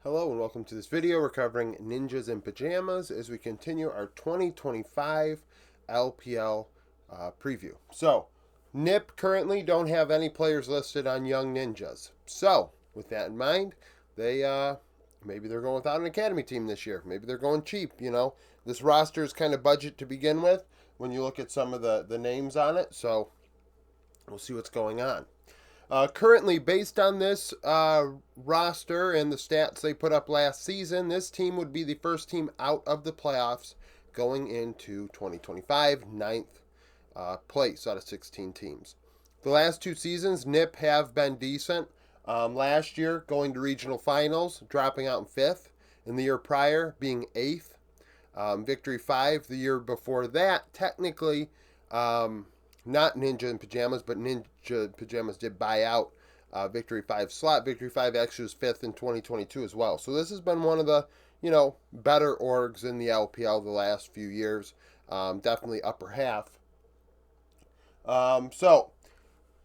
Hello and welcome to this video. We're covering Ninjas in Pajamas as we continue our 2025 LPL preview. So, NIP currently don't have any players listed on Young Ninjas. So, with that in mind, they maybe they're going without an academy team this year. Maybe they're going cheap. This roster is kind of budget to begin with when you look at some of the names on it. So, we'll see what's going on. Currently, based on this roster and the stats they put up last season, this team would be the first team out of the playoffs going into 2025, ninth place out of 16 teams. The last two seasons, NIP have been decent. Last year, going to regional finals, dropping out in fifth. In the year prior, being eighth. Victory 5 the year before that, technically. Not Ninja in Pajamas, but Ninja Pajamas did buy out Victory 5 slot. Victory 5 actually was 5th in 2022 as well. So this has been one of the, better orgs in the LPL the last few years. Definitely upper half. So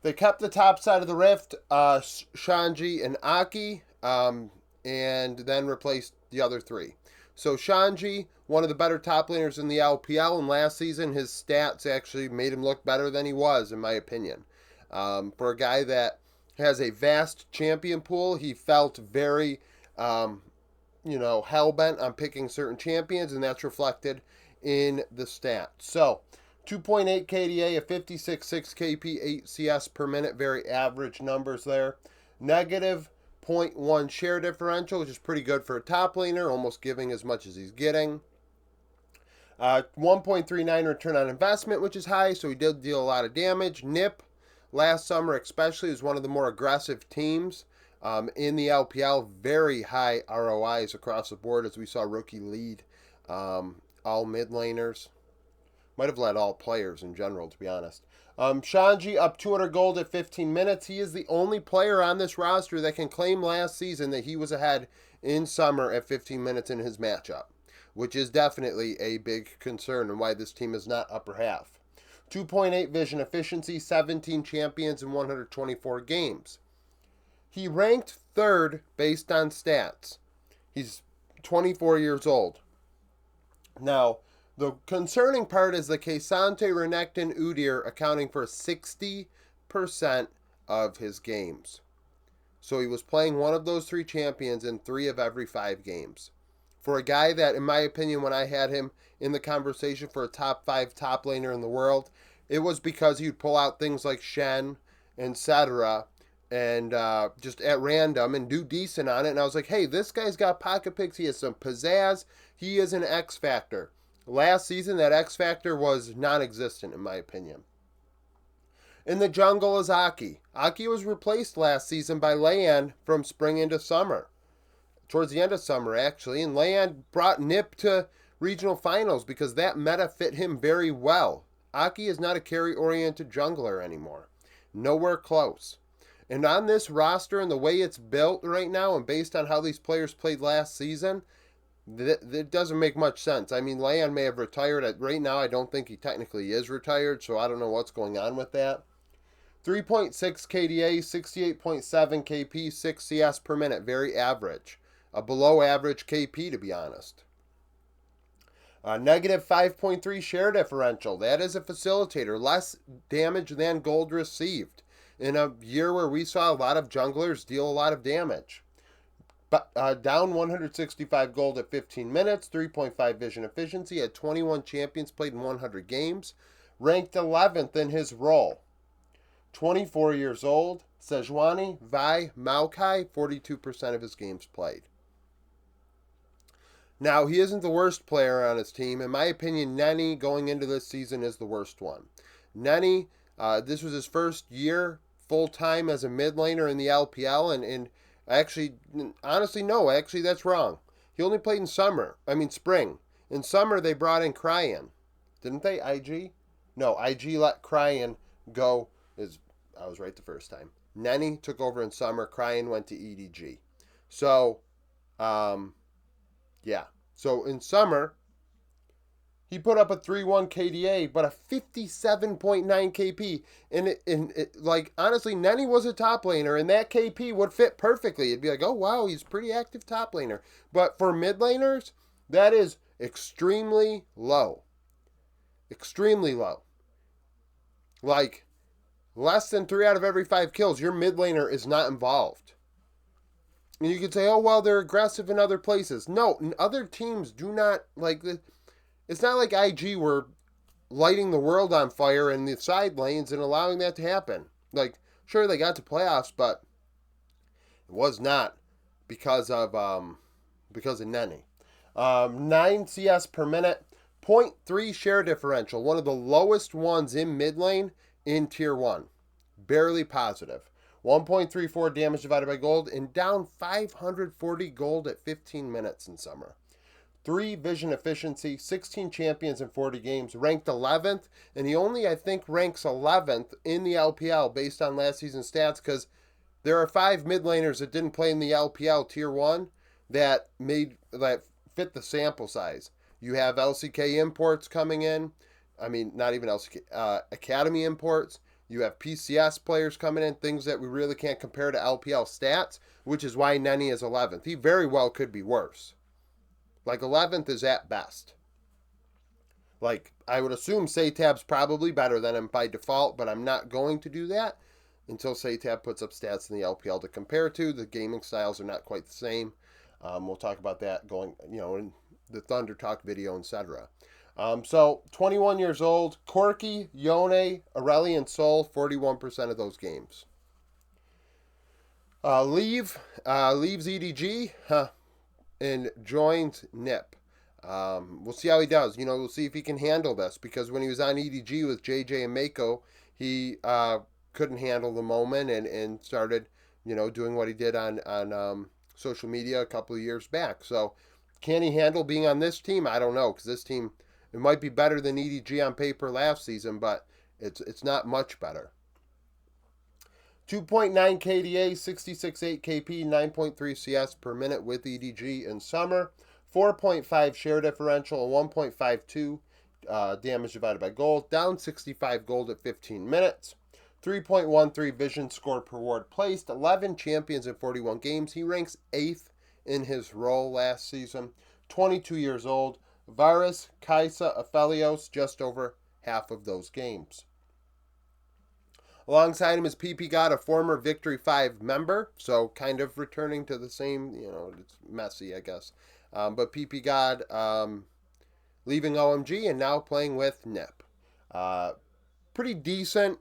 they kept the top side of the rift, Shanji and Aki, and then replaced the other three. So Shanji, one of the better top laners in the LPL, and last season his stats actually made him look better than he was, in my opinion. For a guy that has a vast champion pool, he felt very, hell-bent on picking certain champions, and that's reflected in the stats. So, 2.8 KDA, a 56.6 KP, 8 CS per minute, very average numbers there. Negative 0.1 share differential, which is pretty good for a top laner, almost giving as much as he's getting. 1.39 return on investment, which is high, so he did deal a lot of damage. NIP, last summer especially, was one of the more aggressive teams in the LPL. Very high ROIs across the board, as we saw rookie lead all mid laners. Might have led all players in general, to be honest. Shanji up 200 gold at 15 minutes. He is the only player on this roster that can claim last season that he was ahead in summer at 15 minutes in his matchup, which is definitely a big concern and why this team is not upper half. 2.8 vision efficiency, 17 champions in 124 games. He ranked third based on stats. He's 24 years old. Now, the concerning part is the Kesante, Renekton, Udyr accounting for 60% of his games. So he was playing one of those three champions in 3 of every 5 games. For a guy that, in my opinion, when I had him in the conversation for a top 5 top laner in the world, it was because he'd pull out things like Shen, etc., and just at random and do decent on it. And I was like, hey, this guy's got pocket picks. He has some pizzazz. He is an X factor. Last season, that X factor was non-existent, in my opinion. In the jungle is Aki. Aki was replaced last season by Leyan from spring into summer. Towards the end of summer, actually. And Leyan brought NIP to regional finals because that meta fit him very well. Aki is not a carry-oriented jungler anymore. Nowhere close. And on this roster and the way it's built right now, and based on how these players played last season, it doesn't make much sense. I mean, Leon may have retired. Right now, I don't think he technically is retired, so I don't know what's going on with that. 3.6 KDA, 68.7 KP, 6 CS per minute. Very average. A below average KP, to be honest. Negative 5.3 share differential. That is a facilitator. Less damage than gold received. In a year where we saw a lot of junglers deal a lot of damage. But down 165 gold at 15 minutes, 3.5 vision efficiency, had 21 champions played in 100 games, ranked 11th in his role. 24 years old, Sejuani, Vi, Maokai, 42% of his games played. Now, he isn't the worst player on his team. In my opinion, Neni going into this season is the worst one. Neni, this was his first year full-time as a mid laner in the LPL, and actually, honestly, no. Actually, that's wrong. He only played in spring. In summer, they brought in Cryan. Didn't they, IG? No, IG let Cryan go. I was right the first time. Neni took over in summer. Cryan went to EDG. So, yeah. So, in summer, He put up a 3-1 KDA, but a 57.9 KP. Like, honestly, Nenny was a top laner, and that KP would fit perfectly. It'd be like, oh, wow, he's pretty active top laner. But for mid laners, that is extremely low. Extremely low. Like, less than 3 out of every 5 kills, your mid laner is not involved. And you could say, oh, well, they're aggressive in other places. No, other teams do not, like, it's not like IG were lighting the world on fire in the side lanes and allowing that to happen. Like, sure, they got to playoffs, but it was not because of Nenny. 9 CS per minute, 0.3 share differential, one of the lowest ones in mid lane in tier 1. Barely positive. 1.34 damage divided by gold, and down 540 gold at 15 minutes in summer. 3 vision efficiency, 16 champions in 40 games, ranked 11th, and he only, I think, ranks 11th in the LPL based on last season's stats, because there are 5 mid laners that didn't play in the LPL Tier 1 that fit the sample size. You have LCK imports coming in. I mean, not even LCK, Academy imports. You have PCS players coming in, things that we really can't compare to LPL stats, which is why Nenny is 11th. He very well could be worse. Like, 11th is at best. Like, I would assume Satab's probably better than him by default, but I'm not going to do that until Satab puts up stats in the LPL to compare to. The gaming styles are not quite the same. We'll talk about that going, in the Thunder Talk video, etc. So, 21 years old, Corki, Yone, Aurelion Sol, 41% of those games. Leaves EDG, and joins NIP. We'll see how he does. We'll see if he can handle this, because when he was on EDG with JJ and Mako, he couldn't handle the moment and started, doing what he did on social media a couple of years back. So, can he handle being on this team? I don't know, because this team, it might be better than EDG on paper last season, but it's not much better. 2.9 KDA, 66.8 KP, 9.3 CS per minute with EDG in summer. 4.5 share differential, 1.52 damage divided by gold. Down 65 gold at 15 minutes. 3.13 vision score per ward placed. 11 champions in 41 games. He ranks 8th in his role last season. 22 years old. Varus, Kaisa, Aphelios, just over half of those games. Alongside him is PP God, a former Victory 5 member, so kind of returning to the same, it's messy, I guess. But PP God leaving OMG and now playing with NIP. Pretty decent,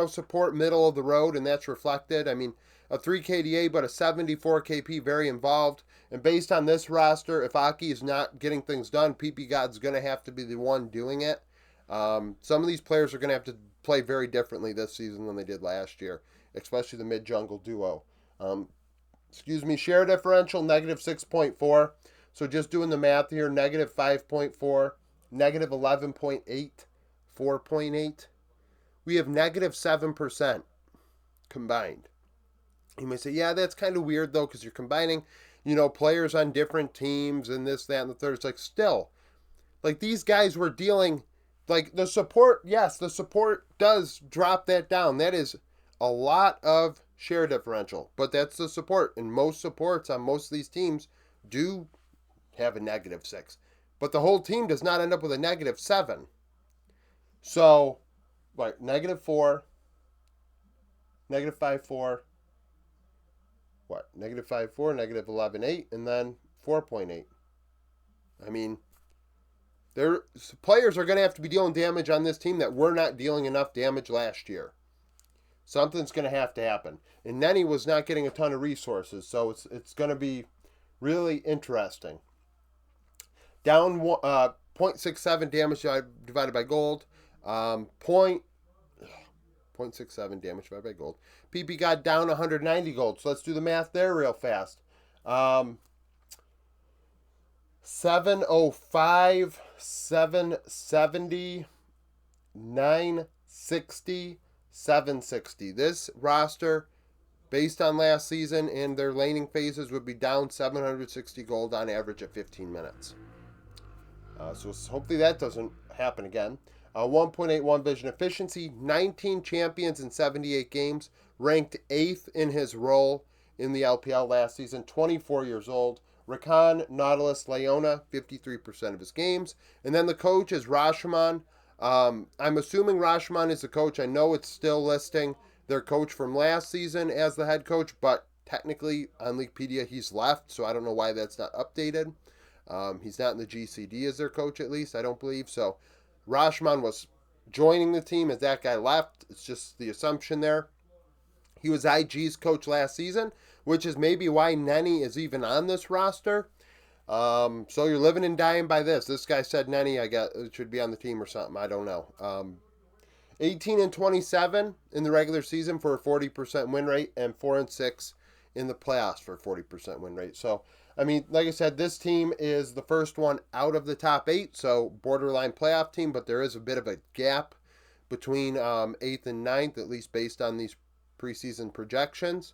support, middle of the road, and that's reflected. I mean, a 3 KDA, but a 74 KP, very involved. And based on this roster, if Aki is not getting things done, PP God's going to have to be the one doing it. Some of these players are going to have to play very differently this season than they did last year, especially the mid-jungle duo. Share differential, negative 6.4. So just doing the math here, negative 5.4, negative 11.8, 4.8. We have negative 7% combined. You may say, yeah, that's kind of weird, though, because you're combining, players on different teams and this, that, and the third. It's like, still, like, these guys were dealing, like, the support, yes, the support does drop that down. That is a lot of share differential, but that's the support. And most supports on most of these teams do have a negative 6. But the whole team does not end up with a negative 7. So, like, negative 4, negative 5.4, negative 5.4, negative 11.8, and then 4.8. I mean, players are going to have to be dealing damage on this team that were not dealing enough damage last year. Something's going to have to happen. And Nenny was not getting a ton of resources, so it's going to be really interesting. Down 0.67 damage divided by gold. 0.67 damage divided by gold. PP got down 190 gold. So let's do the math there real fast. 705, 770, 960, 760. This roster, based on last season and their laning phases, would be down 760 gold on average at 15 minutes. So hopefully that doesn't happen again. 1.81 vision efficiency, 19 champions in 78 games, ranked 8th in his role in the LPL last season, 24 years old. Rakan, Nautilus, Leona, 53% of his games. And then the coach is Rashomon. I'm assuming Rashomon is the coach. I know it's still listing their coach from last season as the head coach, but technically on Leaguepedia he's left, so I don't know why that's not updated. He's not in the GCD as their coach, at least, I don't believe. So Rashomon was joining the team as that guy left. It's just the assumption there. He was IG's coach last season, which is maybe why Nenny is even on this roster. So you're living and dying by this. This guy said Nenny, I guess, it should be on the team or something. I don't know. 18 and 27 in the regular season for a 40% win rate, and 4 and 6 in the playoffs for a 40% win rate. So, I mean, like I said, this team is the first one out of the top 8, so borderline playoff team, but there is a bit of a gap between 8th and 9th, at least based on these preseason projections.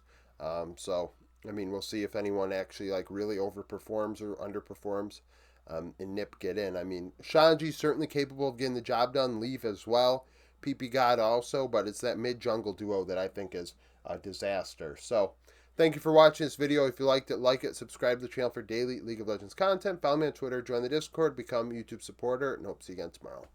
So, I mean, we'll see if anyone actually like really overperforms or underperforms, and Nip get in. I mean, Shanji's certainly capable of getting the job done. Leave as well. PP God also, but it's that mid jungle duo that I think is a disaster. So, thank you for watching this video. If you liked it, like it, subscribe to the channel for daily League of Legends content. Follow me on Twitter, join the Discord, become a YouTube supporter, and hope to see you again tomorrow.